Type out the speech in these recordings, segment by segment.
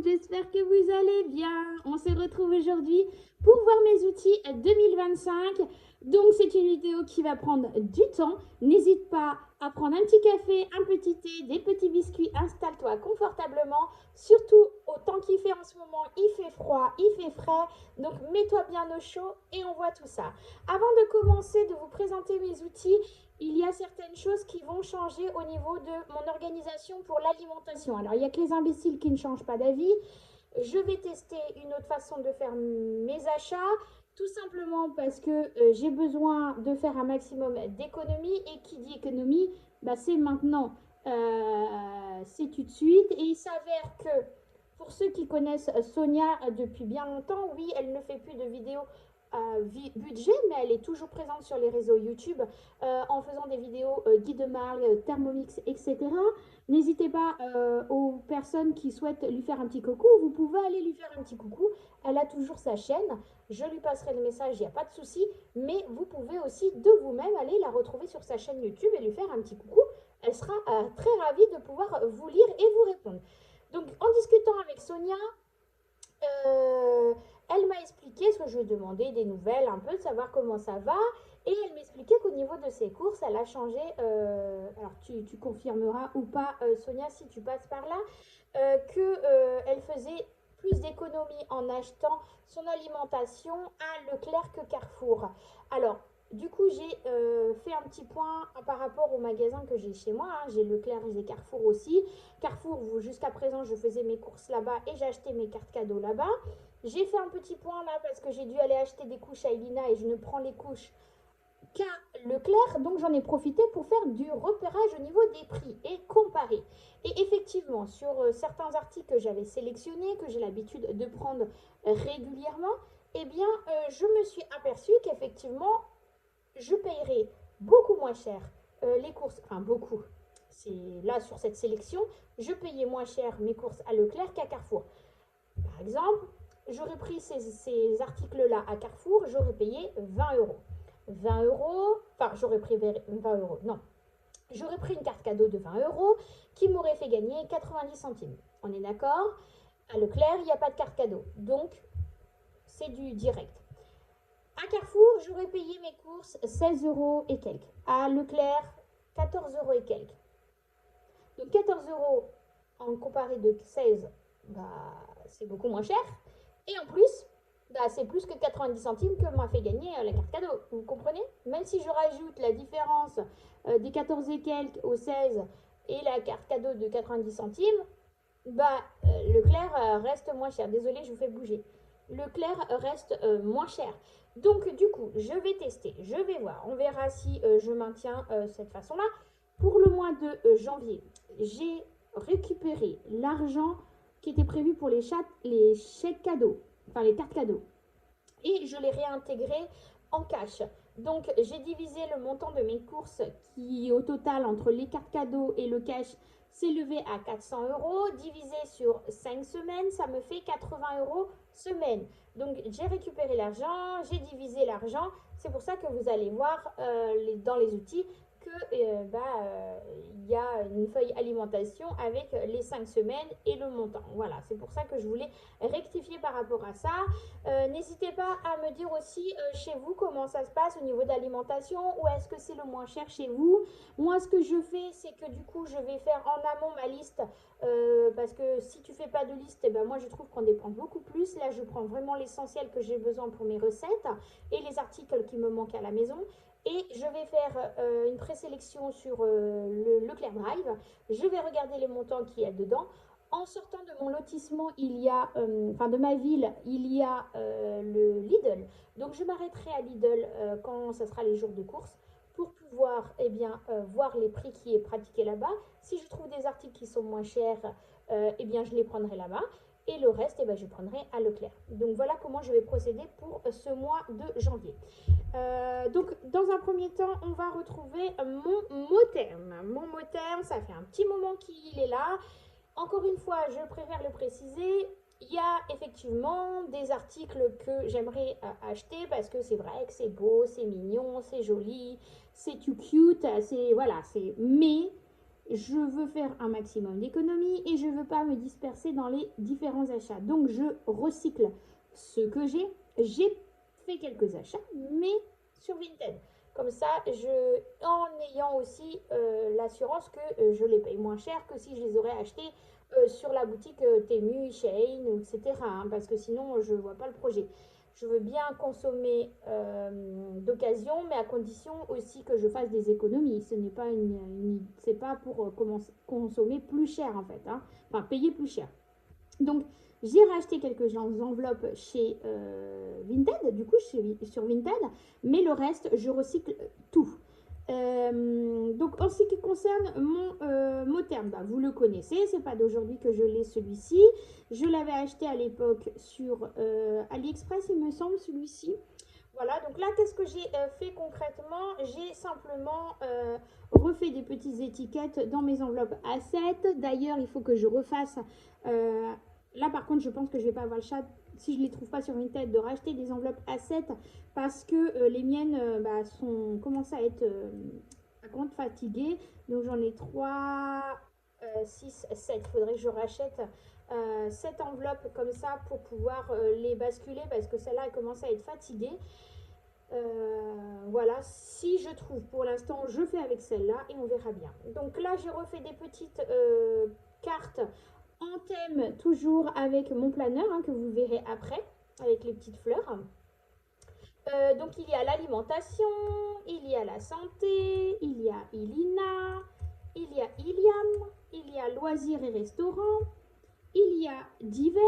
j'espère que vous allez bien. On se retrouve aujourd'hui pour voir mes outils 2025. Donc c'est une vidéo qui va prendre du temps. N'hésite pas à prendre un petit café, un petit thé, des petits biscuits. Installe-toi confortablement. Surtout au temps qu'il fait en ce moment, il fait froid, il fait frais. Donc mets-toi bien au chaud et on voit tout ça. Avant de commencer de vous présenter mes outils, il y a certaines choses qui vont changer au niveau de mon organisation pour l'alimentation. Alors, il n'y a que les imbéciles qui ne changent pas d'avis. Je vais tester une autre façon de faire mes achats, tout simplement parce que j'ai besoin de faire un maximum d'économies. Et qui dit économie, bah, c'est maintenant, c'est tout de suite. Et il s'avère que, pour ceux qui connaissent Sonia depuis bien longtemps, oui, elle ne fait plus de vidéos budget, mais elle est toujours présente sur les réseaux YouTube en faisant des vidéos guide de marque, Thermomix, etc. N'hésitez pas aux personnes qui souhaitent lui faire un petit coucou, vous pouvez aller lui faire un petit coucou. Elle a toujours sa chaîne, je lui passerai le message, il n'y a pas de souci, mais vous pouvez aussi de vous-même aller la retrouver sur sa chaîne YouTube et lui faire un petit coucou. Elle sera très ravie de pouvoir vous lire et vous répondre. Donc en discutant avec Sonia, euh, elle m'a expliqué ce que je lui ai demandé, des nouvelles, un peu de savoir comment ça va. Et elle m'expliquait qu'au niveau de ses courses, elle a changé. Alors tu confirmeras ou pas, Sonia, si tu passes par là, qu'elle faisait plus d'économies en achetant son alimentation à Leclerc que Carrefour. Alors, du coup, j'ai fait un petit point par rapport au magasin que j'ai chez moi. Hein. J'ai Leclerc et j'ai Carrefour aussi. Carrefour, jusqu'à présent, je faisais mes courses là-bas et j'achetais mes cartes cadeaux là-bas. J'ai fait un petit point là parce que j'ai dû aller acheter des couches à Elina et je ne prends les couches qu'à Leclerc. Donc j'en ai profité pour faire du repérage au niveau des prix et comparer. Et effectivement, sur certains articles que j'avais sélectionnés, que j'ai l'habitude de prendre régulièrement, eh bien, je me suis aperçue qu'effectivement, je payerai beaucoup moins cher les courses, enfin beaucoup, c'est là sur cette sélection, je payais moins cher mes courses à Leclerc qu'à Carrefour. Par exemple, j'aurais pris ces articles-là à Carrefour, j'aurais payé 20 euros. 20 euros, enfin j'aurais pris 20 euros, non, j'aurais pris une carte cadeau de 20 euros qui m'aurait fait gagner 90 centimes. On est d'accord? À Leclerc, il n'y a pas de carte cadeau, donc c'est du direct. À Carrefour, j'aurais payé mes courses 16 euros et quelques. À Leclerc, 14 euros et quelques. Donc 14 euros en comparé de 16, bah, c'est beaucoup moins cher. Et en plus, bah, c'est plus que 90 centimes que m'a fait gagner la carte cadeau. Vous comprenez? Même si je rajoute la différence des 14 et quelques au 16 et la carte cadeau de 90 centimes, bah, Leclerc reste moins cher. Désolée, je vous fais bouger. Leclerc reste moins cher. Donc, du coup, je vais tester, je vais voir. On verra si je maintiens cette façon-là. Pour le mois de janvier, j'ai récupéré l'argent qui était prévu pour les chèques cadeaux, enfin les cartes cadeaux. Et je l'ai réintégré en cash. Donc, j'ai divisé le montant de mes courses qui, au total, entre les cartes cadeaux et le cash, s'est levé à 400 euros. Divisé sur 5 semaines, ça me fait 80 euros semaine. Donc, j'ai récupéré l'argent, j'ai divisé l'argent. C'est pour ça que vous allez voir dans les outils qu'il y a une feuille alimentation avec les 5 semaines et le montant. Voilà, c'est pour ça que je voulais rectifier par rapport à ça. N'hésitez pas à me dire aussi chez vous comment ça se passe au niveau d'alimentation, ou est-ce que c'est le moins cher chez vous. Moi, ce que je fais, c'est que du coup, je vais faire en amont ma liste, parce que si tu fais pas de liste, eh ben, moi, je trouve qu'on dépense beaucoup plus. Là, je prends vraiment l'essentiel que j'ai besoin pour mes recettes et les articles qui me manquent à la maison. Et je vais faire une présélection sur le Leclerc Drive. Je vais regarder les montants qu'il y a dedans. En sortant de mon lotissement, il y a, enfin de ma ville, il y a le Lidl. Donc je m'arrêterai à Lidl quand ce sera les jours de course pour pouvoir eh bien, voir les prix qui est pratiqué là-bas. Si je trouve des articles qui sont moins chers, eh bien je les prendrai là-bas. Et le reste, eh ben, je prendrai à Leclerc. Donc voilà comment je vais procéder pour ce mois de janvier. Donc dans un premier temps, on va retrouver mon mot terme. Mon mot terme, ça fait un petit moment qu'il est là. Encore une fois, je préfère le préciser, il y a effectivement des articles que j'aimerais acheter parce que c'est vrai que c'est beau, c'est mignon, c'est joli, c'est tout cute, c'est voilà, c'est mais je veux faire un maximum d'économies et je ne veux pas me disperser dans les différents achats. Donc, je recycle ce que j'ai. J'ai fait quelques achats, mais sur Vinted. Comme ça, en ayant aussi l'assurance que je les paye moins cher que si je les aurais achetés sur la boutique Temu, Shein, etc. Hein, parce que sinon, je ne vois pas le projet. Je veux bien consommer d'occasion, mais à condition aussi que je fasse des économies. Ce n'est pas c'est pas pour consommer plus cher en fait, hein. Enfin payer plus cher. Donc j'ai racheté quelques enveloppes chez Vinted, du coup sur Vinted, mais le reste je recycle tout. Donc en ce qui concerne mon mot terme, bah, vous le connaissez, c'est pas d'aujourd'hui que je l'ai celui-ci. Je l'avais acheté à l'époque sur AliExpress, il me semble, celui-ci. Voilà, donc là, qu'est-ce que j'ai fait concrètement? J'ai simplement refait des petites étiquettes dans mes enveloppes A7. D'ailleurs, il faut que je refasse. Là, par contre, je pense que je ne vais pas avoir le chat, si je ne les trouve pas sur Vinted, de racheter des enveloppes A7 parce que les miennes commencent à être fatiguées. Donc, j'en ai 3, 6, 7. Il faudrait que je rachète 7 enveloppes comme ça pour pouvoir les basculer parce que celle-là, elle commence à être fatiguée. Voilà, si je trouve, pour l'instant, je fais avec celle-là et on verra bien. Donc là, j'ai refait des petites cartes en thème, toujours avec mon planeur, hein, que vous verrez après, avec les petites fleurs. Donc il y a l'alimentation, il y a la santé, il y a Ilina, il y a Iliam, il y a loisirs et restaurants, il y a divers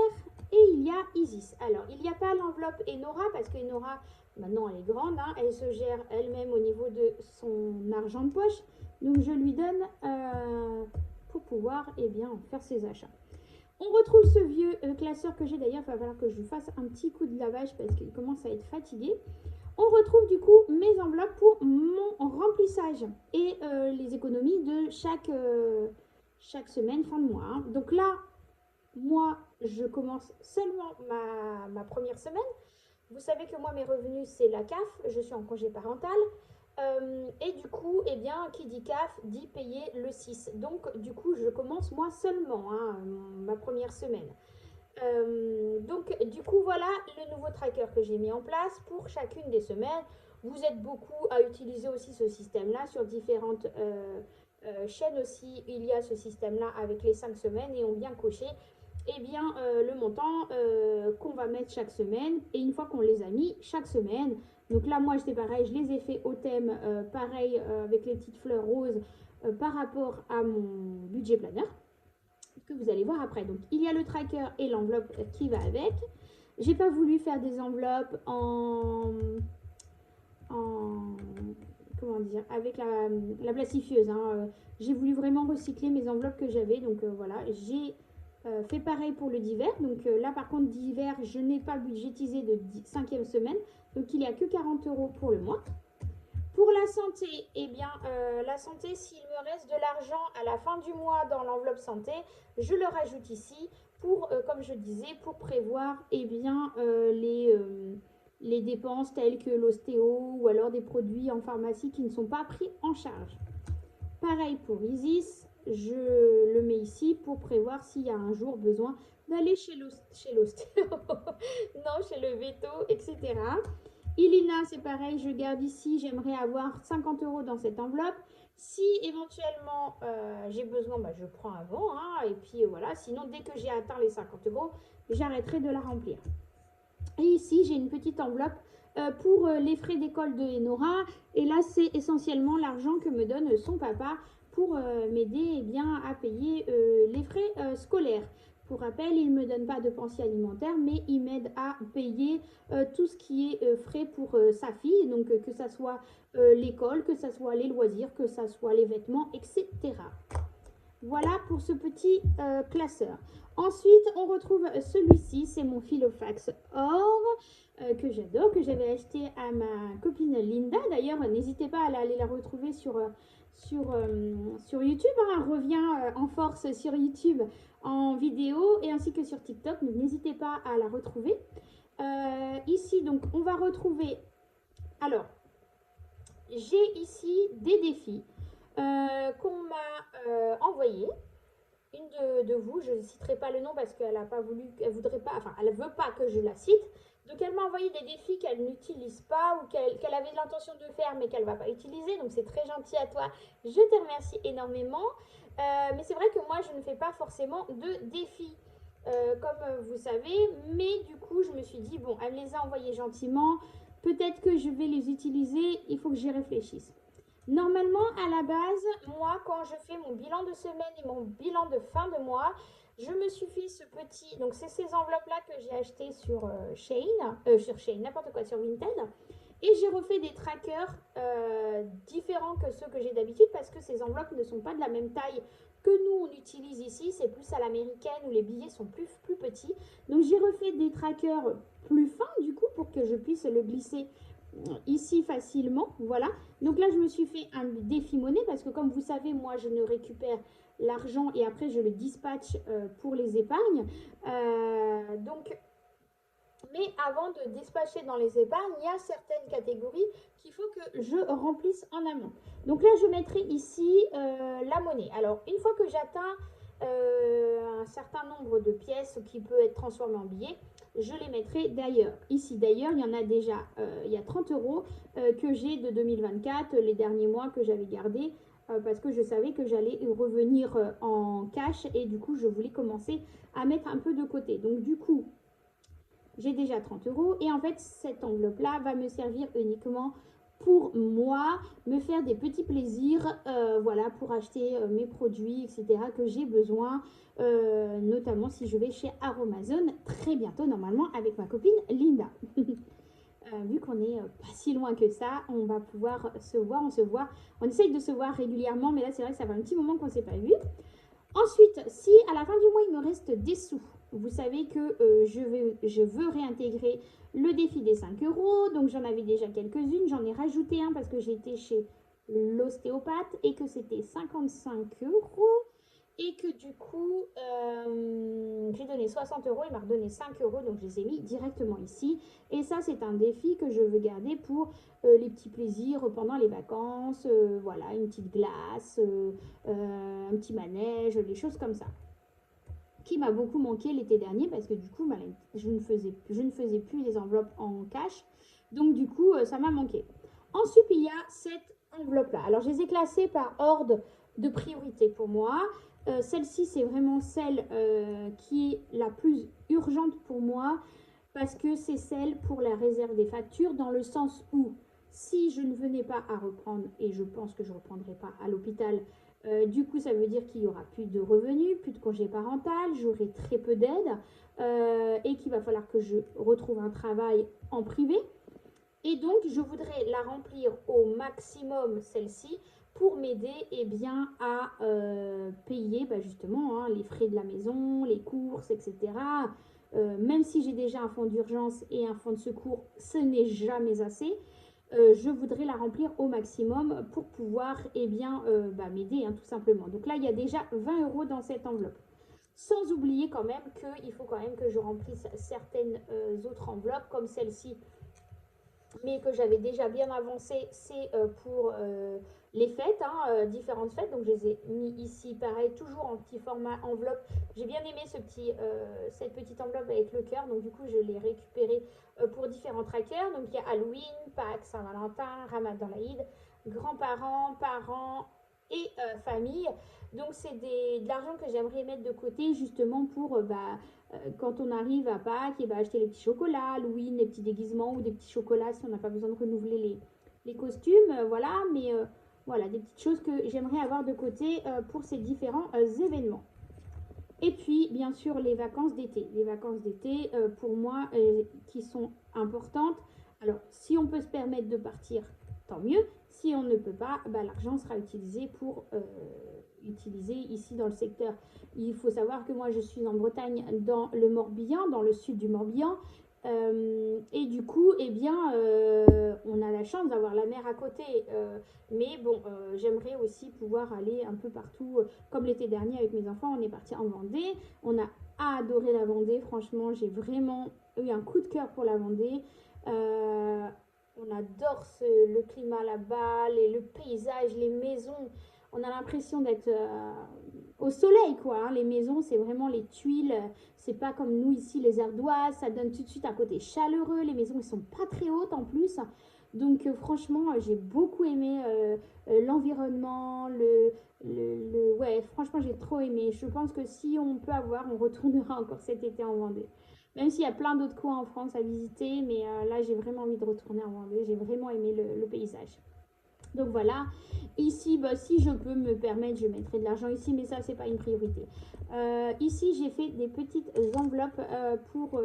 et il y a Isis. Alors, il n'y a pas l'enveloppe Enora parce qu'Enora, maintenant elle est grande, hein, elle se gère elle-même au niveau de son argent de poche. Donc, je lui donne pour pouvoir faire ses achats. On retrouve ce vieux classeur que j'ai d'ailleurs, il va falloir que je fasse un petit coup de lavage parce qu'il commence à être fatigué. On retrouve du coup mes enveloppes pour mon remplissage et les économies de chaque semaine, fin de mois. Hein. Donc là, moi, je commence seulement ma première semaine. Vous savez que moi, mes revenus, c'est la CAF. Je suis en congé parental. Et du coup, qui dit CAF dit payer le 6. Donc, du coup, je commence moi seulement ma première semaine. Donc, du coup, voilà le nouveau tracker que j'ai mis en place pour chacune des semaines. Vous êtes beaucoup à utiliser aussi ce système-là sur différentes chaînes aussi. Il y a ce système-là avec les 5 semaines et on vient cocher le montant qu'on va mettre chaque semaine. Et une fois qu'on les a mis chaque semaine, donc là, moi, c'est pareil, je les ai fait au thème, pareil, avec les petites fleurs roses par rapport à mon budget planner, que vous allez voir après. Donc, il y a le tracker et l'enveloppe qui va avec. J'ai pas voulu faire des enveloppes comment dire, avec la plastifieuse. Hein. J'ai voulu vraiment recycler mes enveloppes que j'avais. Donc, voilà, j'ai fait pareil pour le d'hiver. Donc là, par contre, d'hiver, je n'ai pas budgétisé de 5e semaine. Donc, il n'y a que 40 € pour le mois. Pour la santé, la santé, s'il me reste de l'argent à la fin du mois dans l'enveloppe santé, je le rajoute ici pour, comme je disais, pour prévoir les dépenses telles que l'ostéo ou alors des produits en pharmacie qui ne sont pas pris en charge. Pareil pour Isis, je le mets ici pour prévoir s'il y a un jour besoin d'aller chez l'ostéo, non, chez le veto, etc. Ilina, c'est pareil, je garde ici, j'aimerais avoir 50 € dans cette enveloppe. Si éventuellement j'ai besoin, je prends avant, hein, et puis voilà, sinon dès que j'ai atteint les 50 €, j'arrêterai de la remplir. Et ici, j'ai une petite enveloppe pour les frais d'école de Enora, et là, c'est essentiellement l'argent que me donne son papa pour m'aider à payer les frais scolaires. Pour rappel, il ne me donne pas de pension alimentaire, mais il m'aide à payer tout ce qui est frais pour sa fille, donc que ça soit l'école, que ça soit les loisirs, que ça soit les vêtements, etc. Voilà pour ce petit classeur. Ensuite, on retrouve celui-ci, c'est mon Filofax or que j'adore, que j'avais acheté à ma copine Linda. D'ailleurs, n'hésitez pas à aller la retrouver sur YouTube. Hein. Elle revient en force sur YouTube en vidéo et ainsi que sur TikTok. Donc, n'hésitez pas à la retrouver. Ici, donc, on va retrouver... Alors, j'ai ici des défis. qu'on m'a envoyée. Une de vous, je ne citerai pas le nom parce qu'elle a pas voulu, elle voudrait pas, enfin, elle veut pas que je la cite. Donc elle m'a envoyé des défis qu'elle n'utilise pas ou qu'elle avait l'intention de faire mais qu'elle ne va pas utiliser. Donc c'est très gentil à toi. Je te remercie énormément. Mais c'est vrai que moi je ne fais pas forcément de défis. Comme vous savez, mais du coup je me suis dit bon, elle me les a envoyés gentiment, peut-être que je vais les utiliser, il faut que j'y réfléchisse. Normalement, à la base, moi, quand je fais mon bilan de semaine et mon bilan de fin de mois, je me suis fait ce petit. Donc, c'est ces enveloppes-là que j'ai achetées sur Shein, n'importe quoi, sur Vinted. Et j'ai refait des trackers différents que ceux que j'ai d'habitude parce que ces enveloppes ne sont pas de la même taille que nous on utilise ici. C'est plus à l'américaine où les billets sont plus petits. Donc, j'ai refait des trackers plus fins du coup pour que je puisse le glisser ici facilement, voilà. Donc là, je me suis fait un défi monnaie parce que comme vous savez, moi, je ne récupère l'argent et après, je le dispatche pour les épargnes. Donc, mais avant de dispatcher dans les épargnes, il y a certaines catégories qu'il faut que je remplisse en amont. Donc là, je mettrai ici la monnaie. Alors, une fois que j'atteins un certain nombre de pièces qui peut être transformé en billets, je les mettrai d'ailleurs. Ici, d'ailleurs, il y en a déjà, il y a 30 euros que j'ai de 2024, les derniers mois que j'avais gardés, parce que je savais que j'allais revenir en cash et du coup, je voulais commencer à mettre un peu de côté. Donc, du coup, j'ai déjà 30 euros et en fait, cette enveloppe-là va me servir uniquement pour moi, me faire des petits plaisirs, voilà, pour acheter mes produits, etc., que j'ai besoin, notamment si je vais chez Aromazone très bientôt, normalement, avec ma copine Linda. Vu qu'on est pas si loin que ça, on va pouvoir se voir, on essaye de se voir régulièrement, mais là, c'est vrai que ça fait un petit moment qu'on ne s'est pas vu. Ensuite, si à la fin du mois, il me reste des sous, vous savez que je veux réintégrer le défi des 5 euros. Donc, j'en avais déjà quelques-unes. J'en ai rajouté un parce que j'étais chez l'ostéopathe et que c'était 55 euros. Et que du coup, j'ai donné 60 euros, il m'a redonné 5 euros, donc je les ai mis directement ici. Et ça, c'est un défi que je veux garder pour les petits plaisirs pendant les vacances. Voilà, une petite glace, un petit manège, des choses comme ça. Qui m'a beaucoup manqué l'été dernier parce que du coup, je ne faisais plus les enveloppes en cash. Donc du coup, ça m'a manqué. Ensuite, il y a cette enveloppe-là. Alors, je les ai classées par ordre de priorité pour moi. Celle-ci, c'est vraiment celle qui est la plus urgente pour moi parce que c'est celle pour la réserve des factures dans le sens où si je ne venais pas à reprendre, et je pense que je ne reprendrai pas à l'hôpital, du coup, ça veut dire qu'il n'y aura plus de revenus, plus de congé parental, j'aurai très peu d'aide et qu'il va falloir que je retrouve un travail en privé. Et donc, je voudrais la remplir au maximum, celle-ci, pour m'aider bien, à payer justement les frais de la maison, les courses, etc. Même si j'ai déjà un fonds d'urgence et un fonds de secours, ce n'est jamais assez. Je voudrais la remplir au maximum pour pouvoir m'aider tout simplement. Donc là, il y a déjà 20 euros dans cette enveloppe. Sans oublier quand même qu'il faut quand même que je remplisse certaines autres enveloppes comme celle-ci mais que j'avais déjà bien avancé, c'est pour les fêtes, différentes fêtes. Donc je les ai mis ici, pareil, toujours en petit format enveloppe. J'ai bien aimé cette petite enveloppe avec le cœur, donc du coup je l'ai récupéré pour différents trackers. Donc il y a Halloween, Pâques, Saint-Valentin, Ramadan l'Aïd, grands-parents, parents et famille. Donc c'est de l'argent que j'aimerais mettre de côté justement pour quand on arrive à Pâques, et acheter les petits chocolats, Halloween, les petits déguisements ou des petits chocolats si on n'a pas besoin de renouveler les costumes, voilà, mais voilà, des petites choses que j'aimerais avoir de côté pour ces différents événements. Et puis, bien sûr, les vacances d'été. Les vacances d'été, pour moi, qui sont importantes. Alors, si on peut se permettre de partir, tant mieux. Si on ne peut pas, l'argent sera utilisé pour utiliser ici dans le secteur. Il faut savoir que moi, je suis en Bretagne, dans le Morbihan, dans le sud du Morbihan. Et du coup, on a la chance d'avoir la mer à côté. Mais bon, j'aimerais aussi pouvoir aller un peu partout. Comme l'été dernier avec mes enfants, on est parti en Vendée. On a adoré la Vendée. Franchement, j'ai vraiment eu un coup de cœur pour la Vendée. On adore le climat là-bas, le paysage, les maisons. on a l'impression d'être au soleil, quoi. Hein. Les maisons, c'est vraiment les tuiles. C'est pas comme nous ici, les ardoises. Ça donne tout de suite un côté chaleureux. Les maisons, elles sont pas très hautes en plus. Donc franchement, j'ai beaucoup aimé l'environnement, ouais, franchement, j'ai trop aimé. Je pense que si on peut avoir, on retournera encore cet été en Vendée. Même s'il y a plein d'autres coins en France à visiter, mais là, j'ai vraiment envie de retourner en Vendée. J'ai vraiment aimé le paysage. Donc voilà, ici, bah, si je peux me permettre, je mettrai de l'argent ici, mais ça, c'est pas une priorité. Ici, j'ai fait des petites enveloppes pour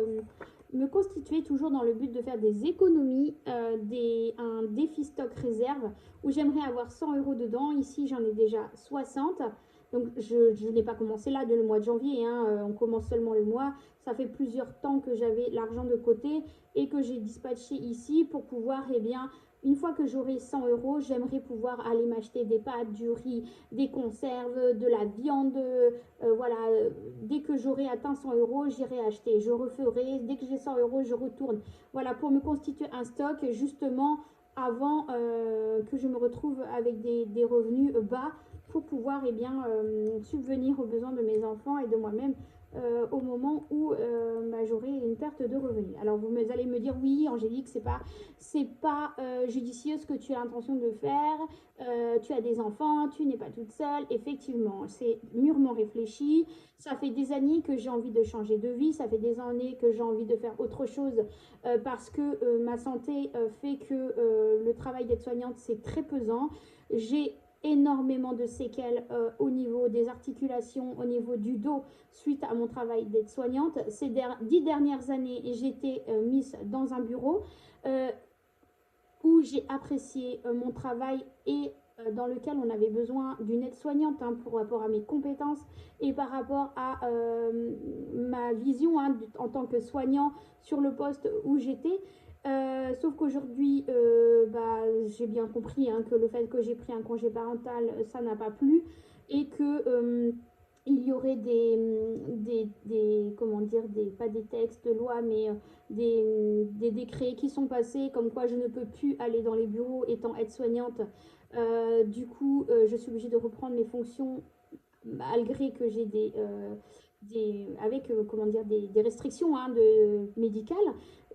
me constituer toujours dans le but de faire des économies, un défi stock réserve où j'aimerais avoir 100 euros dedans. Ici, j'en ai déjà 60. Donc, je n'ai pas commencé là de le mois de janvier, hein, on commence seulement le mois. Ça fait plusieurs temps que j'avais l'argent de côté et que j'ai dispatché ici pour pouvoir, eh bien, une fois que j'aurai 100 euros, j'aimerais pouvoir aller m'acheter des pâtes, du riz, des conserves, de la viande. Voilà, dès que j'aurai atteint 100 euros, j'irai acheter. Je referai. Dès que j'ai 100 euros, je retourne. Voilà, pour me constituer un stock, justement, avant que je me retrouve avec des revenus bas pour pouvoir eh bien, subvenir aux besoins de mes enfants et de moi-même au moment où bah, j'aurai une perte de revenus. Alors vous allez me dire oui, Angélique, c'est pas judicieux ce que tu as l'intention de faire. Tu as des enfants, tu n'es pas toute seule. Effectivement, c'est mûrement réfléchi. Ça fait des années que j'ai envie de changer de vie. Ça fait des années que j'ai envie de faire autre chose parce que ma santé fait que le travail d'aide-soignante, c'est très pesant. J'ai énormément de séquelles au niveau des articulations, au niveau du dos, suite à mon travail d'aide-soignante. Ces 10 dernières années, j'étais mise dans un bureau où j'ai apprécié mon travail et dans lequel on avait besoin d'une aide-soignante hein, par rapport à mes compétences et par rapport à ma vision hein, en tant que soignant sur le poste où j'étais. Sauf qu'aujourd'hui, bah, j'ai bien compris hein, que le fait que j'ai pris un congé parental, ça n'a pas plu et que il y aurait comment dire, pas des textes de loi, mais des décrets qui sont passés comme quoi je ne peux plus aller dans les bureaux étant aide-soignante. Du coup, je suis obligée de reprendre mes fonctions malgré que j'ai avec comment dire, des restrictions hein, médicales,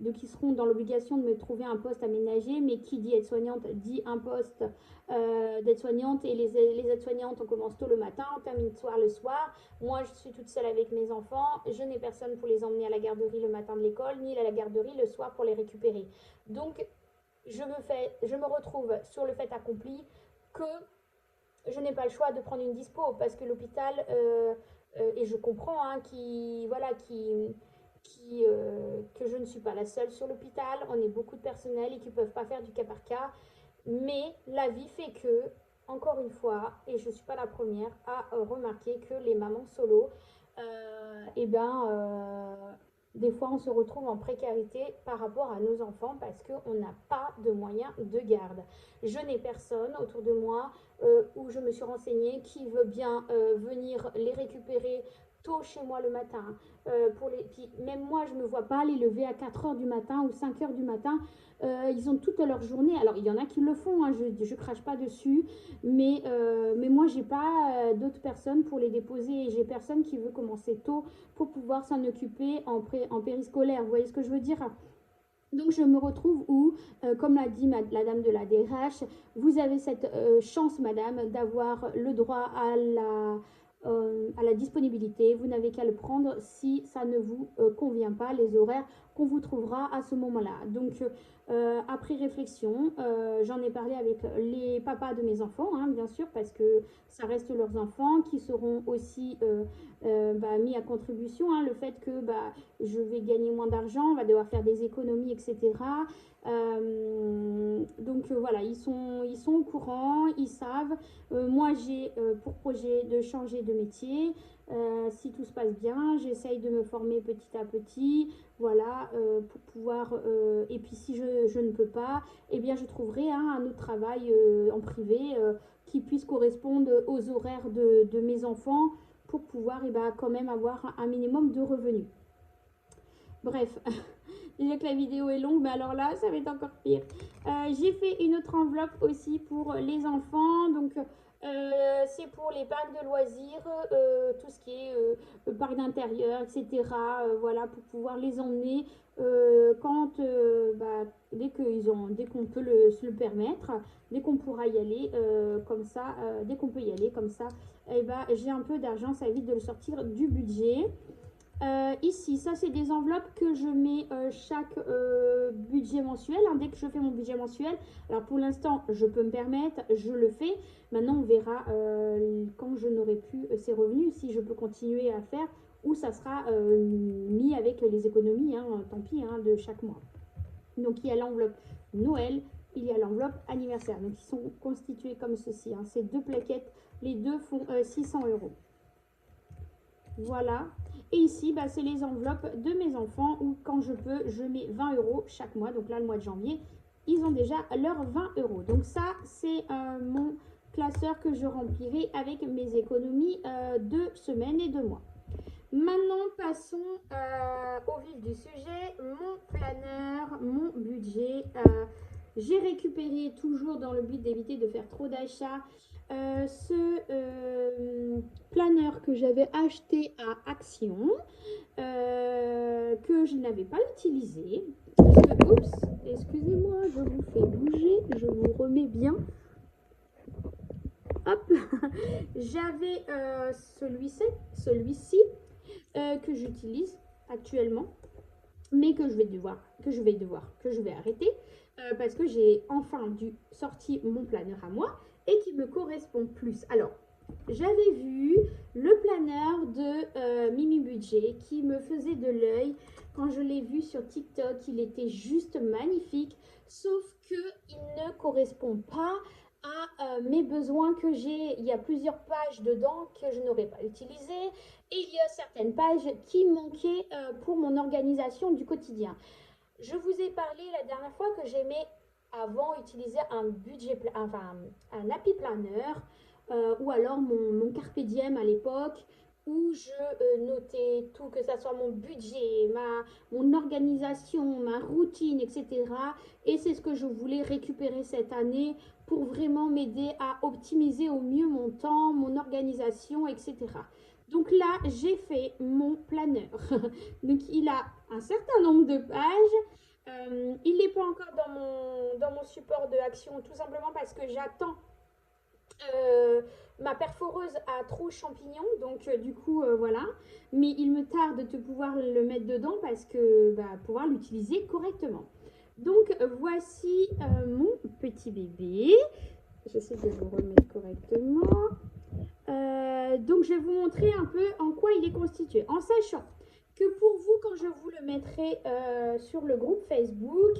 donc qui seront dans l'obligation de me trouver un poste aménagé, mais qui dit aide-soignante dit un poste d'aide-soignante, et les aides-soignantes, on commence tôt le matin, on termine soir le soir. Moi, je suis toute seule avec mes enfants, je n'ai personne pour les emmener à la garderie le matin de l'école, ni à la garderie le soir pour les récupérer. Donc, je me retrouve sur le fait accompli que je n'ai pas le choix de prendre une dispo parce que l'hôpital, et je comprends hein, que je ne suis pas la seule sur l'hôpital, on est beaucoup de personnel et qui ne peuvent pas faire du cas par cas, mais la vie fait que, encore une fois, et je ne suis pas la première à remarquer que les mamans solo, eh ben, des fois on se retrouve en précarité par rapport à nos enfants parce qu'on n'a pas de moyens de garde. Je n'ai personne autour de moi où je me suis renseignée qui veut bien venir les récupérer tôt chez moi le matin. Puis même moi, je ne me vois pas les lever à 4 heures du matin ou 5 heures du matin. Ils ont toute leur journée. Alors, il y en a qui le font, hein, je ne crache pas dessus. Mais moi, je n'ai pas d'autres personnes pour les déposer. Et j'ai personne qui veut commencer tôt pour pouvoir s'en occuper en périscolaire. Vous voyez ce que je veux dire? Donc je me retrouve où, comme l'a dit la dame de la DRH, vous avez cette chance, madame, d'avoir le droit à la disponibilité. Vous n'avez qu'à le prendre si ça ne vous convient pas, les horaires qu'on vous trouvera à ce moment-là. Donc après réflexion, j'en ai parlé avec les papas de mes enfants, hein, bien sûr, parce que ça reste leurs enfants qui seront aussi bah, mis à contribution. Hein, le fait que bah, je vais gagner moins d'argent, on va devoir faire des économies, etc. Donc voilà, ils sont au courant, ils savent. Moi, j'ai pour projet de changer de métier. Si tout se passe bien, j'essaye de me former petit à petit, voilà, pour pouvoir. Et puis si je ne peux pas, eh bien je trouverai hein, un autre travail en privé qui puisse correspondre aux horaires de mes enfants pour pouvoir eh ben, quand même avoir un minimum de revenus. Bref, déjà que la vidéo est longue, mais alors là, ça va être encore pire. J'ai fait une autre enveloppe aussi pour les enfants. Donc, C'est pour les parcs de loisirs, tout ce qui est parc d'intérieur, etc. Voilà, pour pouvoir les emmener quand, dès qu'on peut se le permettre, dès qu'on pourra y aller, comme ça, dès qu'on peut y aller, comme ça, j'ai un peu d'argent, ça évite de le sortir du budget. Ici, ça c'est des enveloppes que je mets chaque budget mensuel, hein, dès que je fais mon budget mensuel. Alors pour l'instant, je peux me permettre, je le fais. Maintenant, on verra quand je n'aurai plus ces revenus, si je peux continuer à faire ou ça sera mis avec les économies, hein, tant pis, hein, de chaque mois. Donc il y a l'enveloppe Noël, il y a l'enveloppe anniversaire. Donc ils sont constitués comme ceci, hein. Ces deux plaquettes, les deux font 600 euros. Voilà. Et ici, c'est les enveloppes de mes enfants où quand je peux, je mets 20 euros chaque mois. Donc là, le mois de janvier, ils ont déjà leurs 20 euros. Donc ça, c'est mon classeur que je remplirai avec mes économies de semaine et de mois. Maintenant, passons au vif du sujet. Mon planeur, mon budget. J'ai récupéré, toujours dans le but d'éviter de faire trop d'achats, ce planeur que j'avais acheté à Action, que je n'avais pas utilisé. Parce que, oups, excusez-moi, je vous fais bouger, je vous remets bien. Hop, j'avais celui-ci que j'utilise actuellement, mais que je vais arrêter parce que j'ai enfin sorti mon planeur à moi et qui me correspond plus. Alors, j'avais vu le planeur de Mimi Budget qui me faisait de l'œil quand je l'ai vu sur TikTok. Il était juste magnifique, sauf qu'il ne correspond pas à mes besoins que j'ai. Il y a plusieurs pages dedans que je n'aurais pas utilisées et il y a certaines pages qui manquaient pour mon organisation du quotidien. Je vous ai parlé la dernière fois que j'aimais avant utiliser un happy planner ou alors mon carpe diem à l'époque où je notais tout, que ce soit mon budget, mon organisation, ma routine, etc. Et c'est ce que je voulais récupérer cette année pour vraiment m'aider à optimiser au mieux mon temps, mon organisation, etc. Donc là, j'ai fait mon planeur. Donc il a un certain nombre de pages. Il n'est pas encore dans mon support de action, tout simplement parce que j'attends ma perforeuse à trous champignons, donc du coup voilà, mais il me tarde de pouvoir le mettre dedans parce que pouvoir l'utiliser correctement. Donc voici mon petit bébé. J'essaie de vous remettre correctement. Donc je vais vous montrer un peu en quoi il est constitué, en sachant que pour vous, quand je vous le mettrai sur le groupe Facebook,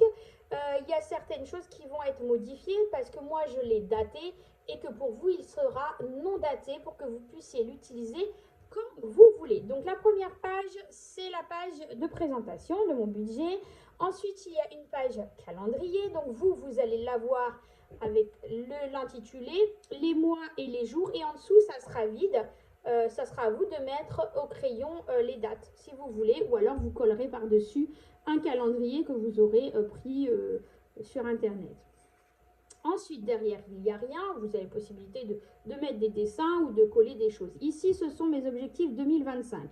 il y a certaines choses qui vont être modifiées parce que moi je l'ai daté et que pour vous il sera non daté pour que vous puissiez l'utiliser comme vous voulez. Donc la première page, c'est la page de présentation de mon budget. Ensuite, il y a une page calendrier. Donc vous allez l'avoir avec l'intitulé, les mois et les jours. Et en dessous, ça sera vide. Ça sera à vous de mettre au crayon les dates si vous voulez. Ou alors vous collerez par-dessus un calendrier que vous aurez pris sur Internet. Ensuite, derrière, il n'y a rien. Vous avez possibilité de mettre des dessins ou de coller des choses. Ici, ce sont mes objectifs 2025.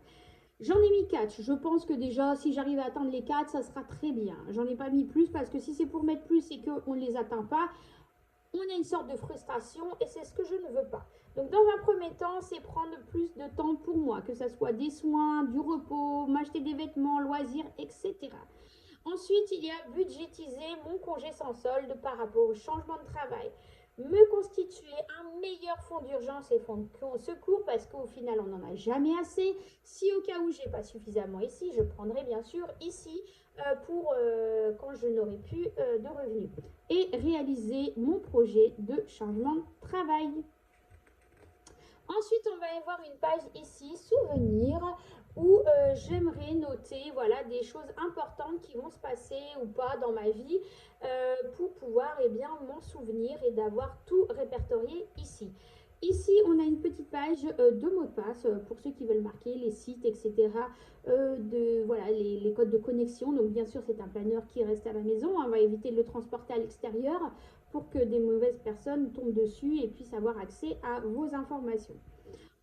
J'en ai mis 4. Je pense que déjà, si j'arrive à atteindre les 4, ça sera très bien. J'en ai pas mis plus parce que si c'est pour mettre plus et qu'on ne les atteint pas, on a une sorte de frustration et c'est ce que je ne veux pas. Donc, dans un premier temps, c'est prendre plus de temps pour moi, que ce soit des soins, du repos, m'acheter des vêtements, loisirs, etc. Ensuite, il y a budgétiser mon congé sans solde par rapport au changement de travail. Me constituer un meilleur fonds d'urgence et fonds de secours parce qu'au final, on n'en a jamais assez. Si au cas où j'ai pas suffisamment ici, je prendrai bien sûr ici pour quand je n'aurai plus de revenus. Et réaliser mon projet de changement de travail. Ensuite, on va y voir une page ici, souvenirs, où j'aimerais noter voilà, des choses importantes qui vont se passer ou pas dans ma vie pour pouvoir m'en souvenir et d'avoir tout répertorié ici. Ici, on a une petite page de mots de passe pour ceux qui veulent marquer les sites, etc. Voilà, les codes de connexion. Donc, bien sûr, c'est un planeur qui reste à la maison. On va éviter de le transporter à l'extérieur pour que des mauvaises personnes tombent dessus et puissent avoir accès à vos informations.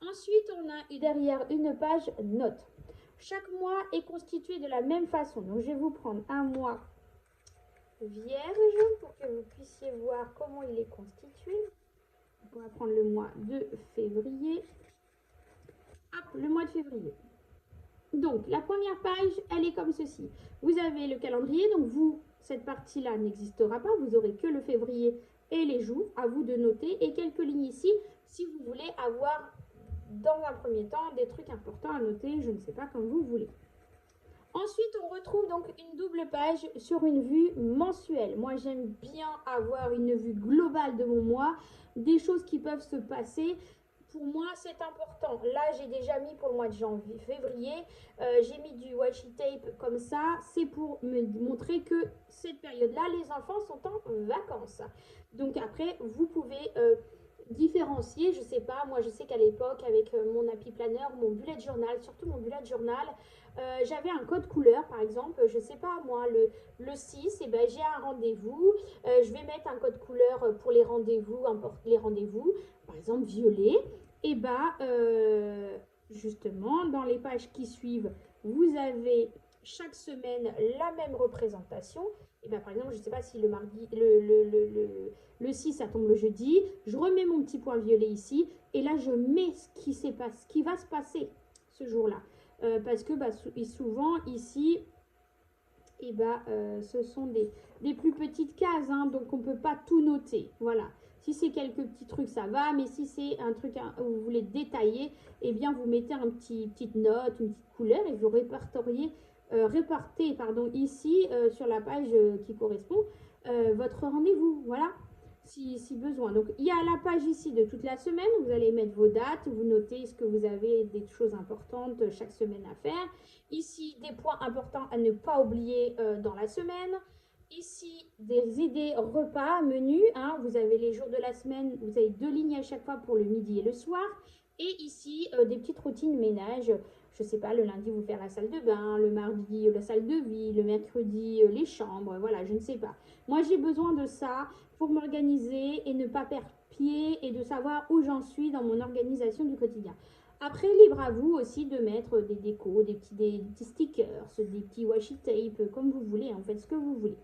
Ensuite, on a derrière une page notes. Chaque mois est constitué de la même façon. Donc, je vais vous prendre un mois vierge pour que vous puissiez voir comment il est constitué. Donc, on va prendre le mois de février. Hop, le mois de février. Donc, la première page, elle est comme ceci. Vous avez le calendrier, donc vous, cette partie-là n'existera pas. Vous aurez que le février et les jours. À vous de noter. Et quelques lignes ici, si vous voulez avoir, dans un premier temps, des trucs importants à noter. Je ne sais pas, comme vous voulez. Ensuite, on retrouve donc une double page sur une vue mensuelle. Moi, j'aime bien avoir une vue globale de mon mois, des choses qui peuvent se passer. Pour moi, c'est important. Là, j'ai déjà mis pour le mois de janvier, février, j'ai mis du washi tape comme ça. C'est pour me montrer que cette période-là, les enfants sont en vacances. Donc après, vous pouvez différencier, je sais pas, moi je sais qu'à l'époque, avec mon Happy Planner, mon bullet journal, surtout mon bullet journal, j'avais un code couleur, par exemple, je sais pas, moi, le 6, et ben, j'ai un rendez-vous, je vais mettre un code couleur pour les rendez-vous, par exemple, violet, et ben, justement, dans les pages qui suivent, vous avez chaque semaine la même représentation, et ben, par exemple, je sais pas si le mardi, le 6, ça tombe le jeudi, je remets mon petit point violet ici, et là, je mets ce qui va se passer ce jour-là. Parce que souvent ici, ce sont des plus petites cases, hein, donc on ne peut pas tout noter. Voilà. Si c'est quelques petits trucs, ça va, mais si c'est un truc où vous voulez détailler, eh bien vous mettez petite note, une petite couleur et vous répartez ici sur la page qui correspond votre rendez-vous. Voilà. Si besoin. Donc, il y a la page ici de toute la semaine. Vous allez mettre vos dates, vous notez ce que vous avez, des choses importantes chaque semaine à faire. Ici, des points importants à ne pas oublier dans la semaine. Ici, des idées repas, menus. Hein. Vous avez les jours de la semaine. Vous avez 2 lignes à chaque fois pour le midi et le soir. Et ici, des petites routines ménage. Je ne sais pas, le lundi, vous faire la salle de bain, le mardi, la salle de vie, le mercredi, les chambres, voilà, je ne sais pas. Moi, j'ai besoin de ça pour m'organiser et ne pas perdre pied et de savoir où j'en suis dans mon organisation du quotidien. Après, libre à vous aussi de mettre des décos, des petits stickers, des petits washi tape, comme vous voulez, en fait, ce que vous voulez.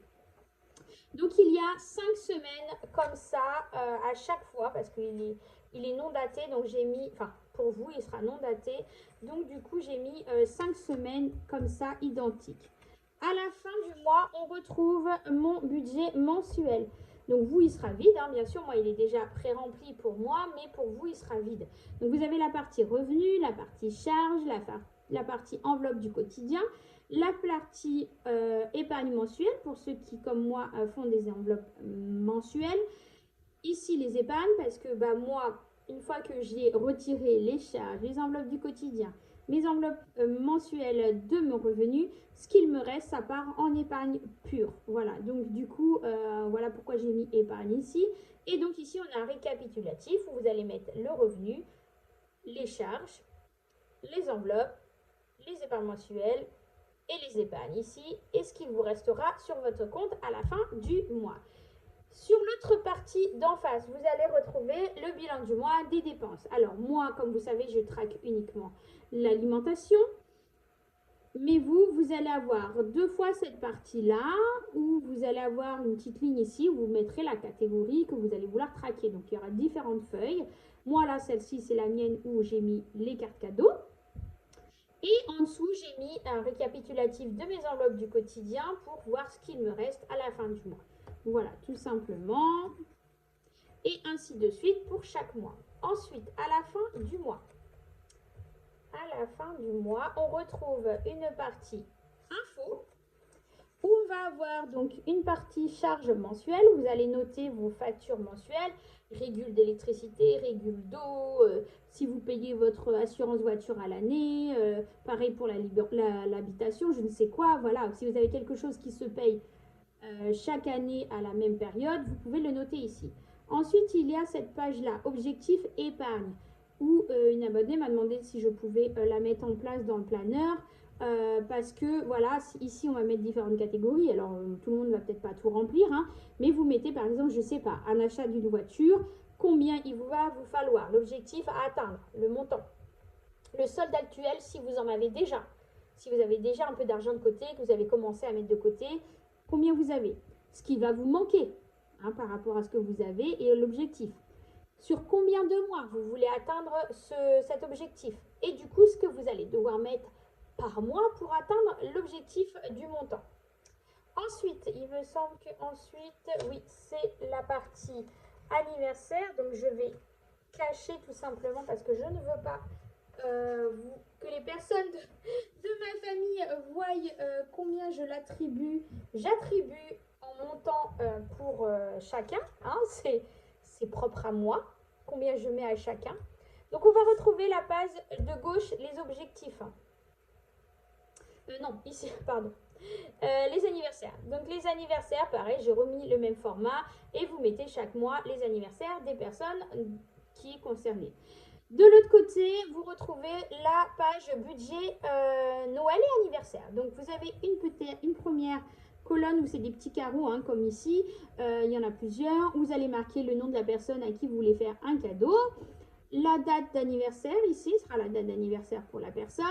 Donc, il y a 5 semaines comme ça à chaque fois, parce qu'il est non daté, donc j'ai mis, enfin, pour vous, il sera non daté. Donc, du coup, j'ai mis 5 semaines comme ça, identiques. À la fin du mois, on retrouve mon budget mensuel. Donc, vous, il sera vide, hein, bien sûr. Moi, il est déjà pré-rempli pour moi, mais pour vous, il sera vide. Donc, vous avez la partie revenu, la partie charge, la partie enveloppe du quotidien, la partie épargne mensuelle, pour ceux qui, comme moi, font des enveloppes mensuelles. Ici, les épargnes, parce que moi, une fois que j'ai retiré les charges, les enveloppes du quotidien, mes enveloppes mensuelles de mon revenu, ce qu'il me reste, ça part en épargne pure. Voilà, donc du coup, voilà pourquoi j'ai mis épargne ici. Et donc ici, on a un récapitulatif où vous allez mettre le revenu, les charges, les enveloppes, les épargnes mensuelles et les épargnes ici. Et ce qu'il vous restera sur votre compte à la fin du mois. Sur l'autre partie d'en face, vous allez retrouver le bilan du mois des dépenses. Alors moi, comme vous savez, je traque uniquement l'alimentation. Mais vous allez avoir 2 fois cette partie-là, où vous allez avoir une petite ligne ici, où vous mettrez la catégorie que vous allez vouloir traquer. Donc il y aura différentes feuilles. Moi là, celle-ci, c'est la mienne où j'ai mis les cartes cadeaux. Et en dessous, j'ai mis un récapitulatif de mes enveloppes du quotidien pour voir ce qu'il me reste à la fin du mois. Voilà, tout simplement. Et ainsi de suite pour chaque mois. Ensuite, à la fin du mois, on retrouve une partie info où on va avoir donc une partie charge mensuelle. Vous allez noter vos factures mensuelles, régule d'électricité, régule d'eau, si vous payez votre assurance voiture à l'année, pareil pour l'habitation, je ne sais quoi. Voilà, si vous avez quelque chose qui se paye chaque année à la même période, vous pouvez le noter ici. Ensuite, il y a cette page-là, objectif épargne, où une abonnée m'a demandé si je pouvais la mettre en place dans le planeur. parce que voilà, ici on va mettre différentes catégories. Alors tout le monde ne va peut-être pas tout remplir, hein, mais vous mettez par exemple, je ne sais pas, un achat d'une voiture, combien il va vous falloir, l'objectif à atteindre, le montant, le solde actuel si vous en avez déjà. Si vous avez déjà un peu d'argent de côté, que vous avez commencé à mettre de côté, combien vous avez, ce qui va vous manquer hein, par rapport à ce que vous avez et l'objectif. Sur combien de mois vous voulez atteindre cet objectif. Et du coup, ce que vous allez devoir mettre par mois pour atteindre l'objectif du montant. Ensuite, il me semble que ensuite, oui, c'est la partie anniversaire. Donc, je vais cacher tout simplement parce que je ne veux pas que les personnes de ma famille voient combien je l'attribue. J'attribue en montant pour chacun. Hein, c'est propre à moi. Combien je mets à chacun. Donc, on va retrouver la page de gauche, les objectifs. Non, ici, pardon. Les anniversaires. Donc, les anniversaires, pareil, j'ai remis le même format et vous mettez chaque mois les anniversaires des personnes qui est concernée. De l'autre côté, vous retrouvez la page budget Noël et anniversaire. Donc, vous avez une première colonne où c'est des petits carreaux, hein, comme ici. Il y en a plusieurs. Vous allez marquer le nom de la personne à qui vous voulez faire un cadeau. La date d'anniversaire, ici, sera la date d'anniversaire pour la personne.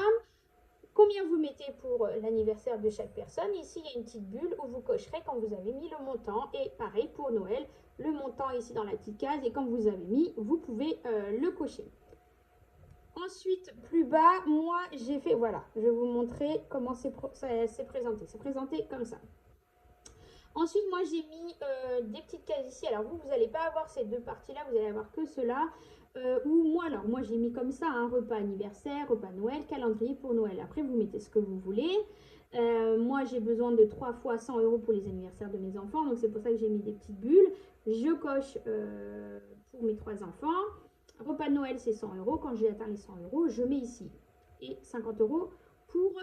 Combien vous mettez pour l'anniversaire de chaque personne. Ici, il y a une petite bulle où vous cocherez quand vous avez mis le montant. Et pareil pour Noël, le montant ici dans la petite case. Et quand vous avez mis, vous pouvez le cocher. Ensuite, plus bas, moi, j'ai fait, voilà, je vais vous montrer comment c'est présenté. C'est présenté comme ça. Ensuite, moi, j'ai mis des petites cases ici. Alors, vous n'allez pas avoir ces deux parties-là, vous allez avoir que cela. Moi, j'ai mis comme ça, un repas anniversaire, repas Noël, calendrier pour Noël. Après, vous mettez ce que vous voulez. Moi, j'ai besoin de 3 fois 100 € pour les anniversaires de mes enfants. Donc, c'est pour ça que j'ai mis des petites bulles. Je coche pour mes 3 enfants. Repas de Noël, c'est 100 €. Quand j'ai atteint les 100 €, je mets ici. Et 50 € pour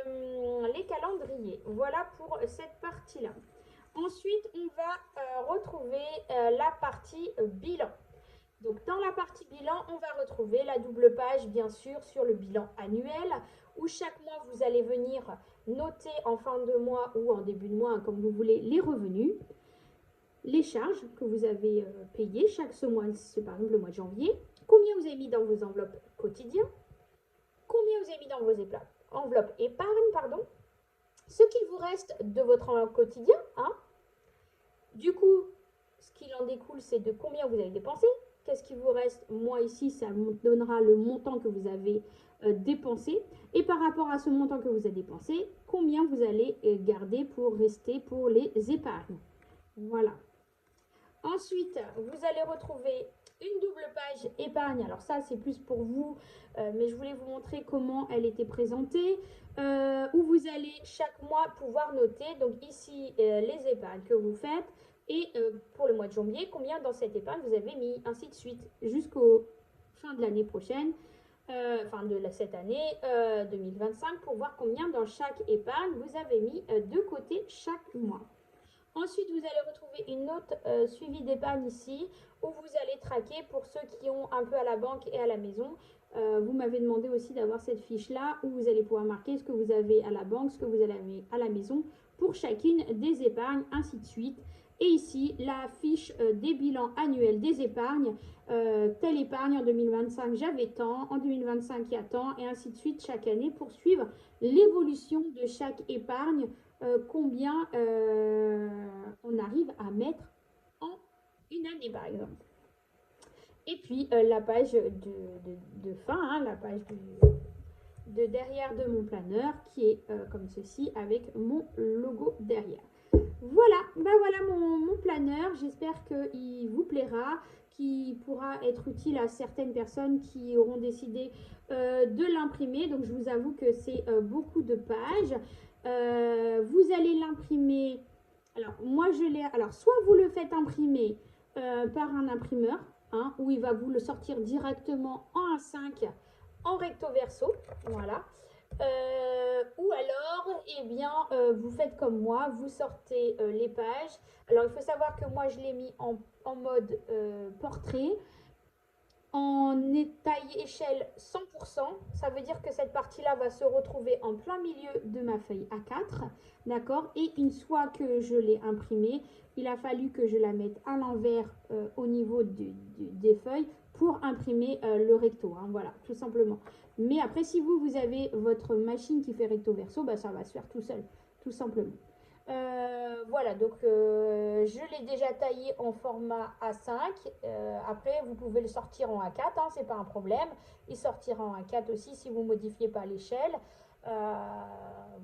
les calendriers. Voilà pour cette partie-là. Ensuite, on va retrouver la partie bilan. Donc, dans la partie bilan, on va retrouver la double page, bien sûr, sur le bilan annuel, où chaque mois, vous allez venir noter en fin de mois ou en début de mois, hein, comme vous voulez, les revenus, les charges que vous avez payées chaque mois, c'est par exemple le mois de janvier, combien vous avez mis dans vos enveloppes quotidiennes, combien vous avez mis dans vos enveloppes épargne, pardon, ce qu'il vous reste de votre enveloppe quotidien, hein. Du coup, ce qu'il en découle, c'est de combien vous avez dépensé. Qu'est-ce qui vous reste? Moi, ici, ça me donnera le montant que vous avez dépensé. Et par rapport à ce montant que vous avez dépensé, combien vous allez garder pour rester pour les épargnes. Voilà. Ensuite, vous allez retrouver une double page épargne. Alors ça, c'est plus pour vous, mais je voulais vous montrer comment elle était présentée. Où vous allez chaque mois pouvoir noter, donc ici, les épargnes que vous faites. Et pour le mois de janvier, combien dans cette épargne vous avez mis, ainsi de suite, jusqu'au fin de l'année prochaine, cette année 2025, pour voir combien dans chaque épargne vous avez mis de côté chaque mois. Ensuite, vous allez retrouver une autre suivi d'épargne ici, où vous allez traquer pour ceux qui ont un peu à la banque et à la maison. Vous m'avez demandé aussi d'avoir cette fiche-là, où vous allez pouvoir marquer ce que vous avez à la banque, ce que vous avez à la maison, pour chacune des épargnes, ainsi de suite. Et ici, la fiche des bilans annuels des épargnes. Telle épargne en 2025, j'avais tant. En 2025, il y a tant. Et ainsi de suite chaque année pour suivre l'évolution de chaque épargne. Combien on arrive à mettre en une année, par exemple. Et puis, la page de fin, hein, la page de derrière de mon planeur qui est comme ceci avec mon logo derrière. Voilà, voilà mon planeur. J'espère qu'il vous plaira, qu'il pourra être utile à certaines personnes qui auront décidé de l'imprimer. Donc, je vous avoue que c'est beaucoup de pages. Vous allez l'imprimer. Alors, moi, je l'ai. Alors, soit vous le faites imprimer par un imprimeur, hein, où il va vous le sortir directement en A5 en recto verso. Voilà. Ou alors, eh bien, vous faites comme moi, vous sortez les pages. Alors, il faut savoir que moi, je l'ai mis en mode portrait. en taille échelle 100%. Ça veut dire que cette partie-là va se retrouver en plein milieu de ma feuille A4. D'accord? Et une fois que je l'ai imprimée, il a fallu que je la mette à l'envers au niveau des feuilles pour imprimer le recto. Hein, voilà, tout simplement. Mais après, si vous avez votre machine qui fait recto verso, bah, ça va se faire tout seul, tout simplement. Voilà, donc je l'ai déjà taillé en format A5. Après, vous pouvez le sortir en A4, hein, c'est pas un problème. Il sortira en A4 aussi si vous ne modifiez pas l'échelle.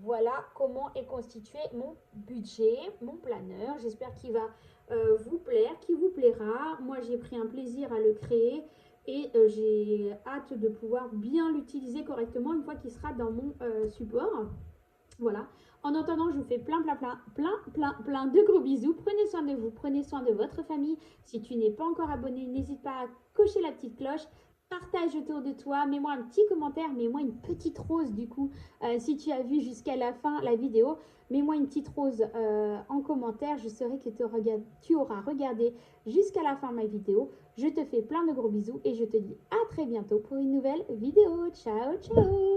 Voilà comment est constitué mon budget, mon planeur. J'espère qu'il va vous plaire, qu'il vous plaira. Moi, j'ai pris un plaisir à le créer et j'ai hâte de pouvoir bien l'utiliser correctement une fois qu'il sera dans mon support. Voilà. En attendant, je vous fais plein de gros bisous. Prenez soin de vous, prenez soin de votre famille. Si tu n'es pas encore abonné, n'hésite pas à cocher la petite cloche. Partage autour de toi, mets-moi un petit commentaire, mets-moi une petite rose du coup. Si tu as vu jusqu'à la fin la vidéo, mets-moi une petite rose en commentaire. Je saurai que tu auras regardé jusqu'à la fin ma vidéo. Je te fais plein de gros bisous et je te dis à très bientôt pour une nouvelle vidéo. Ciao, ciao!